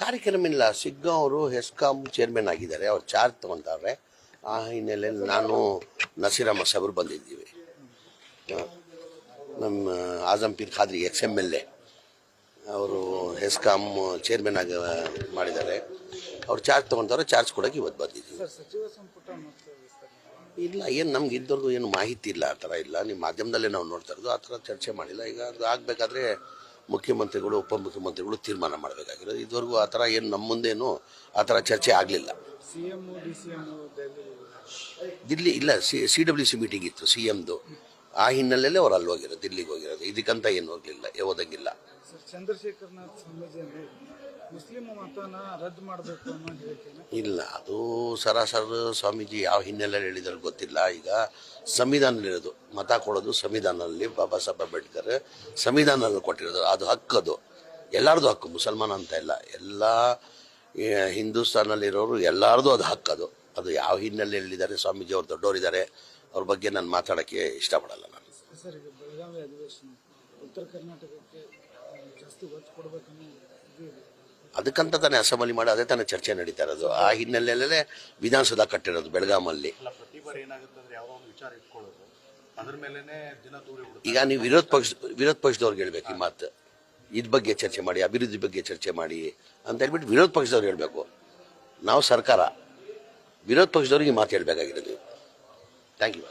ಕಾರ್ಯಕ್ರಮ ಇಲ್ಲ. ಸಿಗ್ಗಂ ಅವರು ಹೆಸ್ಕಾಂ ಚೇರ್ಮನ್ ಆಗಿದ್ದಾರೆ, ಅವ್ರು ಚಾರ್ಜ್ ತೊಗೊತಾರೆ. ಆ ಹಿನ್ನೆಲೆಯಲ್ಲಿ ನಾನು ನಸೀರಮ್ಮ ಸಾಹೇಬರು ಬಂದಿದ್ದೀವಿ. ನಮ್ಮ ಆಜಂ ಪೀರ್ ಖಾದ್ರಿ XMLA ಅವರು ಹೆಸ್ಕಾಂ ಚೇರ್ಮನ್ ಆಗಿ ಮಾಡಿದ್ದಾರೆ. ಅವ್ರು ಚಾರ್ಜ್ ತೊಗೊತಾರೆ, ಚಾರ್ಜ್ ಕೊಡೋಕೆ ಇವತ್ತು ಬಂದಿದ್ದೀವಿ. ಇಲ್ಲ, ಏನು ನಮ್ಗೆ ಇದ್ದವ್ರದ್ದು ಏನು ಮಾಹಿತಿ ಇಲ್ಲ, ಆ ಥರ ಇಲ್ಲ. ನಿಮ್ಮ ಮಾಧ್ಯಮದಲ್ಲೇ ನಾವು ನೋಡ್ತಾ ಇರೋದು, ಆ ಥರ ಚರ್ಚೆ ಮಾಡಿಲ್ಲ. ಈಗ ಅದು ಆಗಬೇಕಾದ್ರೆ ಮುಖ್ಯಮಂತ್ರಿಗಳು ಉಪಮುಖ್ಯಮಂತ್ರಿಗಳು ತೀರ್ಮಾನ ಮಾಡಬೇಕಾಗಿರೋದು. ಇದುವರೆಗೂ ಆ ಥರ ಏನು ನಮ್ಮ ಮುಂದೇನು ಆ ಥರ ಚರ್ಚೆ ಆಗಲಿಲ್ಲ. ದಿಲ್ಲಿ ಇಲ್ಲ, CWC ಮೀಟಿಂಗ್ ಇತ್ತು CMದು. ಆ ಹಿನ್ನೆಲೆಯಲ್ಲಿ ಅವ್ರು ಅಲ್ಲಿ ಹೋಗಿರೋದು, ದಿಲ್ಲಿಗೆ ಹೋಗಿರೋದು. ಇದಕ್ಕಂತ ಏನು ಹೋಗಲಿಲ್ಲ, ಓದಂಗಿಲ್ಲ. ಚಂದ್ರಶೇಖರನಾಥ್ ಸ್ವಾಮೀಜಿ ಮುಸ್ಲಿಂ ಮತನ ರದ್ದು ಮಾಡಬೇಕು ಅನ್ನೋ ಹೇಳಿಕೆನ ಇಲ್ಲ, ಅದು ಸರಾಸರಿ ಸ್ವಾಮೀಜಿ ಯಾವ ಹಿನ್ನೆಲೆಯಲ್ಲಿ ಹೇಳಿದ್ರು ಗೊತ್ತಿಲ್ಲ. ಈಗ ಸಂವಿಧಾನದಲ್ಲಿರೋದು, ಮತ ಕೊಡೋದು ಸಂವಿಧಾನದಲ್ಲಿ ಬಾಬಾ ಸಾಹೇಬ್ ಅಂಬೇಡ್ಕರ್ ಸಂವಿಧಾನದಲ್ಲಿ ಕೊಟ್ಟಿರೋದು. ಅದು ಹಕ್ಕದು, ಎಲ್ಲರದು ಹಕ್ಕು, ಮುಸಲ್ಮಾನ ಅಂತ ಇಲ್ಲ, ಎಲ್ಲ ಹಿಂದೂಸ್ತಾನಲ್ಲಿರೋರು ಎಲ್ಲರದು ಅದು ಹಕ್ಕದು. ಅದು ಯಾವ ಹಿನ್ನೆಲೆ ಹೇಳಿದ್ದಾರೆ ಸ್ವಾಮೀಜಿ, ಅವ್ರು ದೊಡ್ಡವರಿದ್ದಾರೆ, ಅವ್ರ ಬಗ್ಗೆ ನಾನು ಮಾತಾಡೋಕ್ಕೆ ಇಷ್ಟಪಡಲ್ಲ. ನಾನು ಸರ್, ಈಗ ಬೆಳಗಾವಿ ಅಧಿವೇಶನ ಉತ್ತರ ಕರ್ನಾಟಕಕ್ಕೆ ಜಾಸ್ತಿ ಒತ್ತು ಕೊಡಬೇಕನ್ನೋ ಅದಕ್ಕಂತ ತಾನೇ ಅಸೆಂಬ್ಲಿ ಮಾಡಿ ಅದೇ ತಾನೇ ಚರ್ಚೆ ನಡೀತಾ ಇರೋದು. ಆ ಹಿನ್ನೆಲೆಯಲ್ಲೇ ವಿಧಾನಸೌಧ ಕಟ್ಟಿರೋದು ಬೆಳಗಾಮಲ್ಲಿ. ಈಗ ನೀವು ವಿರೋಧ ಪಕ್ಷದವ್ರಿಗೆ ಹೇಳ್ಬೇಕು ಈ ಮಾತು, ಇದ್ರ ಬಗ್ಗೆ ಚರ್ಚೆ ಮಾಡಿ, ಅಭಿವೃದ್ಧಿ ಬಗ್ಗೆ ಚರ್ಚೆ ಮಾಡಿ ಅಂತ ಹೇಳ್ಬಿಟ್ಟು ವಿರೋಧ ಪಕ್ಷದವ್ರು ಹೇಳಬೇಕು. ನಾವು ಸರ್ಕಾರ, ವಿರೋಧ ಪಕ್ಷದವ್ರಿಗೆ ಮಾತು ಹೇಳಬೇಕಾಗಿರೋದು. Thank you.